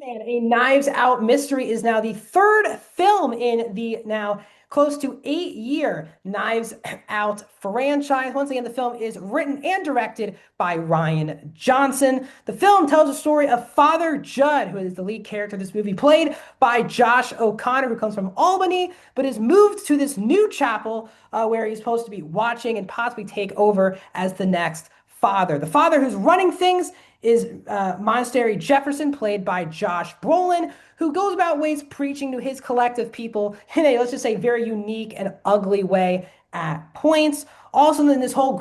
And a Knives Out mystery is now the third film in the now close to 8-year Knives Out franchise. Once again, the film is written and directed by Rian Johnson. The film tells the story of Father Judd, who is the lead character of this movie, played by Josh O'Connor, who comes from Albany, but is moved to this new chapel where he's supposed to be watching and possibly take over as the next father. The father who's running things is Monastery Jefferson, played by Josh Brolin, who goes about ways preaching to his collective people in a, let's just say, very unique and ugly way at points. Also, in this whole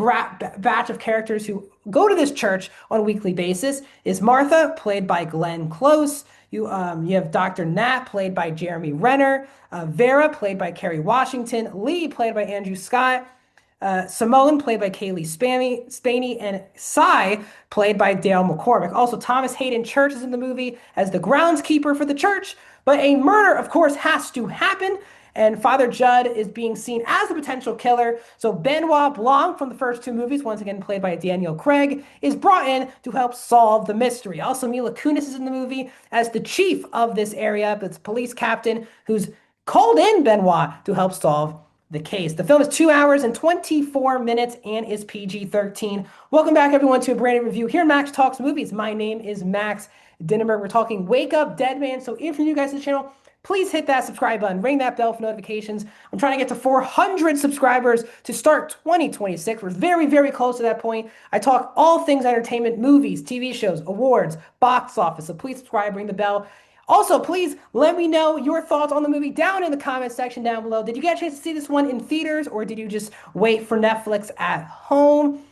batch of characters who go to this church on a weekly basis is Martha, played by Glenn Close. You have Dr. Nat, played by Jeremy Renner. Vera, played by Kerry Washington. Lee, played by Andrew Scott. Simone, played by Kaylee Spaney, and Cy, played by Dale McCormick. Also, Thomas Hayden Church is in the movie as the groundskeeper for the church, but a murder, of course, has to happen, and Father Judd is being seen as the potential killer. So Benoit Blanc from the first two movies, once again played by Daniel Craig, is brought in to help solve the mystery. Also, Mila Kunis is in the movie as the chief of this area, the police captain who's called in Benoit to help solve the case. The film is 2 hours and 24 minutes and is PG-13. Welcome back, everyone, to a brand new review here in Max Talks Movies. My name is Max Dinenberg. We're talking Wake Up Dead Man. So if you're new guys to the channel, please hit that subscribe button, ring that bell for notifications. I'm trying to get to 400 subscribers to start 2026. We're very, very close to that point. I talk all things entertainment, movies, TV shows, awards, box office. So please subscribe, ring the bell. Also, please let me know your thoughts on the movie down in the comment section down below. Did you get a chance to see this one in theaters, or did you just wait for Netflix at home?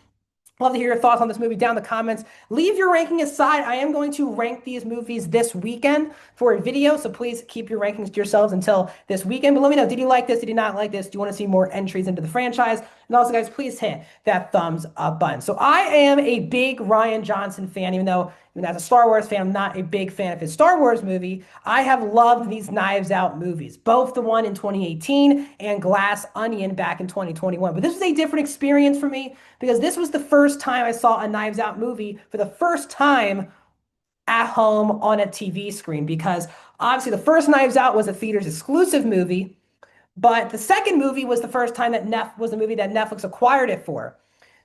Love to hear your thoughts on this movie down in the comments. Leave your ranking aside. I am going to rank these movies this weekend for a video, so please keep your rankings to yourselves until this weekend. But let me know, did you like this? Did you not like this? Do you want to see more entries into the franchise? And also, guys, please hit that thumbs up button. So I am a big Rian Johnson fan, even though as a Star Wars fan, I'm not a big fan of his Star Wars movie. I have loved these Knives Out movies, both the one in 2018 and Glass Onion back in 2021. But this was a different experience for me because this was the first time I saw a Knives Out movie for the first time at home on a TV screen, because obviously the first Knives Out was a theaters exclusive movie, but the second movie was the first time that was a movie that Netflix acquired it for.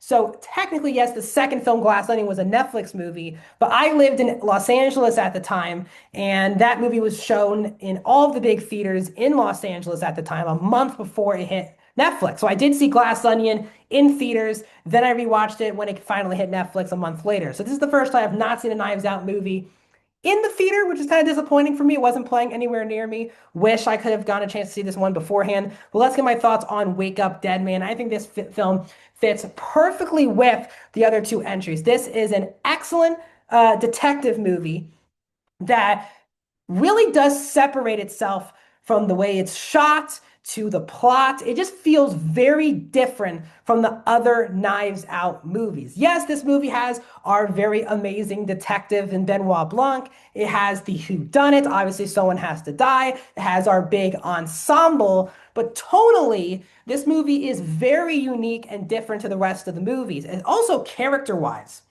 So technically, yes, the second film, Glass Onion, was a Netflix movie, but I lived in Los Angeles at the time, and that movie was shown in all of the big theaters in Los Angeles at the time, a month before it hit Netflix. So I did see Glass Onion in theaters, then I rewatched it when it finally hit Netflix a month later. So this is the first time I've not seen a Knives Out movie in the theater, which is kind of disappointing for me. It wasn't playing anywhere near me. Wish I could have gotten a chance to see this one beforehand. But let's get my thoughts on Wake Up Dead Man. I think this film fits perfectly with the other two entries. This is an excellent detective movie that really does separate itself from the way it's shot to the plot. It just feels very different from the other Knives Out movies. Yes, this movie has our very amazing detective in Benoit Blanc. It has the whodunit. Obviously, someone has to die. It has our big ensemble. But tonally, this movie is very unique and different to the rest of the movies. And also character-wise.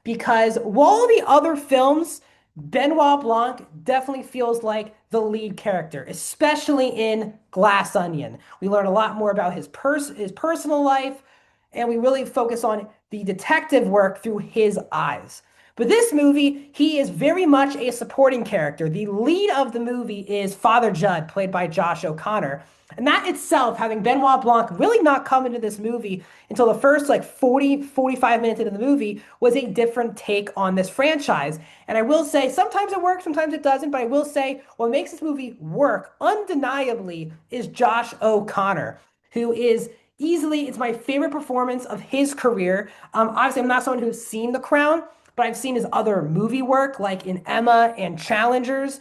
Because while the other films, Benoit Blanc definitely feels like the lead character, especially in Glass Onion. We learn a lot more about his personal life, and we really focus on the detective work through his eyes. But this movie, he is very much a supporting character. The lead of the movie is Father Judd, played by Josh O'Connor. And that itself, having Benoit Blanc really not come into this movie until the first 45 minutes into the movie, was a different take on this franchise. And I will say, sometimes it works, sometimes it doesn't, but I will say what makes this movie work undeniably is Josh O'Connor, who is easily, it's my favorite performance of his career. Obviously, I'm not someone who's seen The Crown, but I've seen his other movie work, like in Emma and Challengers.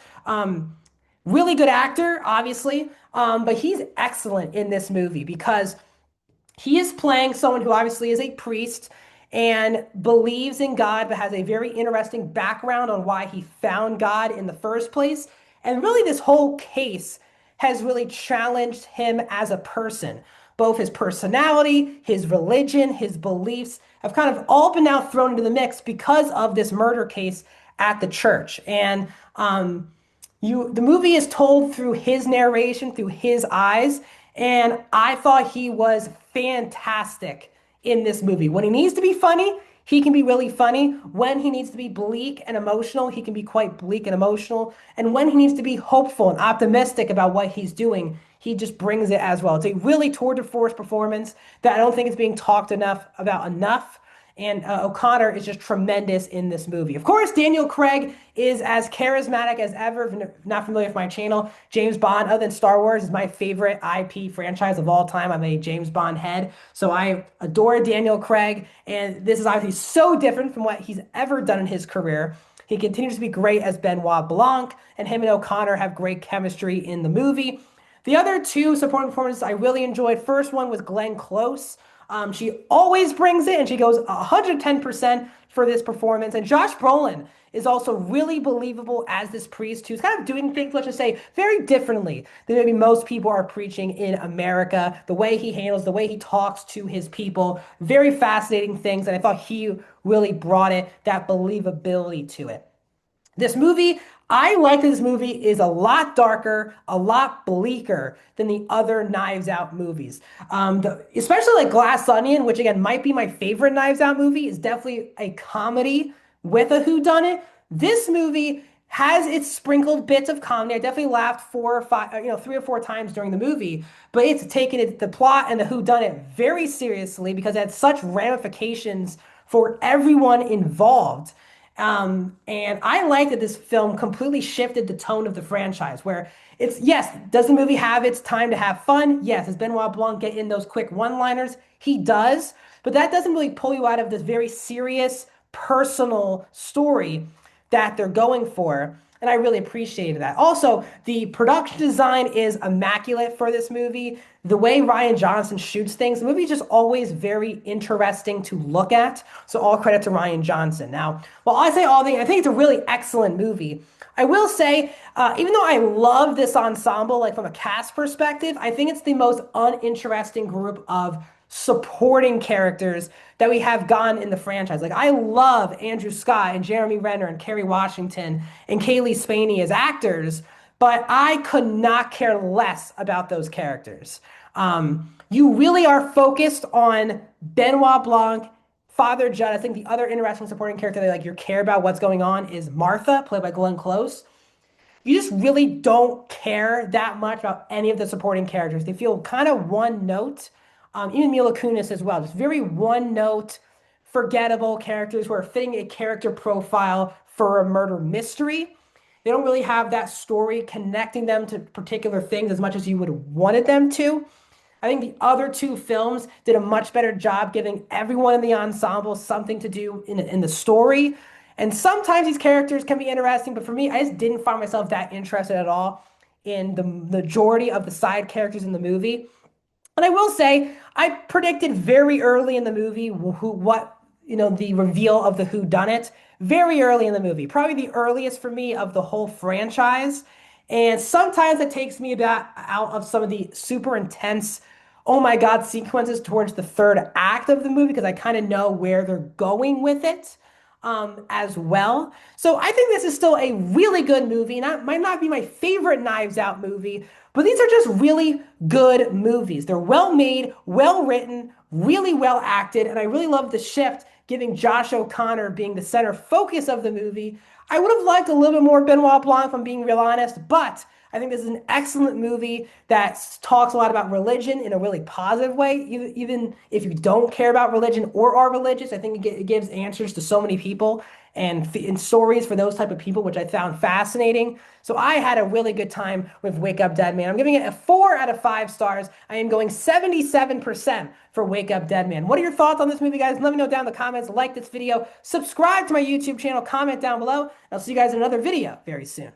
Really good actor, obviously, but he's excellent in this movie because he is playing someone who obviously is a priest and believes in God, but has a very interesting background on why he found God in the first place. And really, this whole case has really challenged him as a person. Both his personality, his religion, his beliefs have kind of all been now thrown into the mix because of this murder case at the church. And the movie is told through his narration, through his eyes, and I thought he was fantastic in this movie. When he needs to be funny, he can be really funny. When he needs to be bleak and emotional, he can be quite bleak and emotional. And when he needs to be hopeful and optimistic about what he's doing, he just brings it as well. It's a really tour de force performance that I don't think is being talked about enough. And O'Connor is just tremendous in this movie. Of course, Daniel Craig is as charismatic as ever. If you're not familiar with my channel, James Bond, other than Star Wars, is my favorite IP franchise of all time. I'm a James Bond head. So I adore Daniel Craig. And this is obviously so different from what he's ever done in his career. He continues to be great as Benoit Blanc, and him and O'Connor have great chemistry in the movie. The other two supporting performances I really enjoyed. First one was Glenn Close. She always brings it, and she goes 110% for this performance. And Josh Brolin is also really believable as this priest who's kind of doing things, let's just say, very differently than maybe most people are preaching in America. The way he handles, the way he talks to his people, very fascinating things. And I thought he really brought that believability to it. This movie, I like that this movie is a lot darker, a lot bleaker than the other Knives Out movies. Especially like Glass Onion, which again might be my favorite Knives Out movie, is definitely a comedy with a whodunit. This movie has its sprinkled bits of comedy. I definitely laughed 3 or 4 times during the movie, but it's taken the plot and the whodunit very seriously because it had such ramifications for everyone involved. And I like that this film completely shifted the tone of the franchise where it's, yes, does the movie have its time to have fun? Yes. Does Benoit Blanc get in those quick one-liners? He does, but that doesn't really pull you out of this very serious, personal story that they're going for. And I really appreciated that. Also, the production design is immaculate for this movie. The way Rian Johnson shoots things, the movie is just always very interesting to look at. So all credit to Rian Johnson. Now, while I say all things, I think it's a really excellent movie. I will say, even though I love this ensemble, like from a cast perspective, I think it's the most uninteresting group of supporting characters that we have gotten in the franchise. Like I love Andrew Scott and Jeremy Renner and Kerry Washington and Kaylee Spaney as actors, but I could not care less about those characters. You really are focused on Benoit Blanc, Father Judd. I think the other interesting supporting character that you care about what's going on is Martha, played by Glenn Close. You just really don't care that much about any of the supporting characters. They feel kind of one note. Even Mila Kunis as well. Just very one-note, forgettable characters who are fitting a character profile for a murder mystery. They don't really have that story connecting them to particular things as much as you would have wanted them to. I think the other two films did a much better job giving everyone in the ensemble something to do in the story. And sometimes these characters can be interesting, but for me, I just didn't find myself that interested at all in the majority of the side characters in the movie. And I will say, I predicted very early in the movie the reveal of the whodunit very early in the movie, probably the earliest for me of the whole franchise. And sometimes it takes me out of some of the super intense, oh my God, sequences towards the third act of the movie because I kind of know where they're going with it. As well. So I think this is still a really good movie. And it might not be my favorite Knives Out movie, but these are just really good movies. They're well made, well written, really well acted, and I really love the shift, giving Josh O'Connor being the center focus of the movie. I would have liked a little bit more Benoit Blanc, if I'm being real honest, but I think this is an excellent movie that talks a lot about religion in a really positive way. Even if you don't care about religion or are religious, I think it gives answers to so many people and stories for those type of people, which I found fascinating. So I had a really good time with Wake Up Dead Man. I'm giving it a 4 out of 5 stars. I am going 77% for Wake Up Dead Man. What are your thoughts on this movie, guys? Let me know down in the comments. Like this video, subscribe to my YouTube channel, comment down below. I'll see you guys in another video very soon.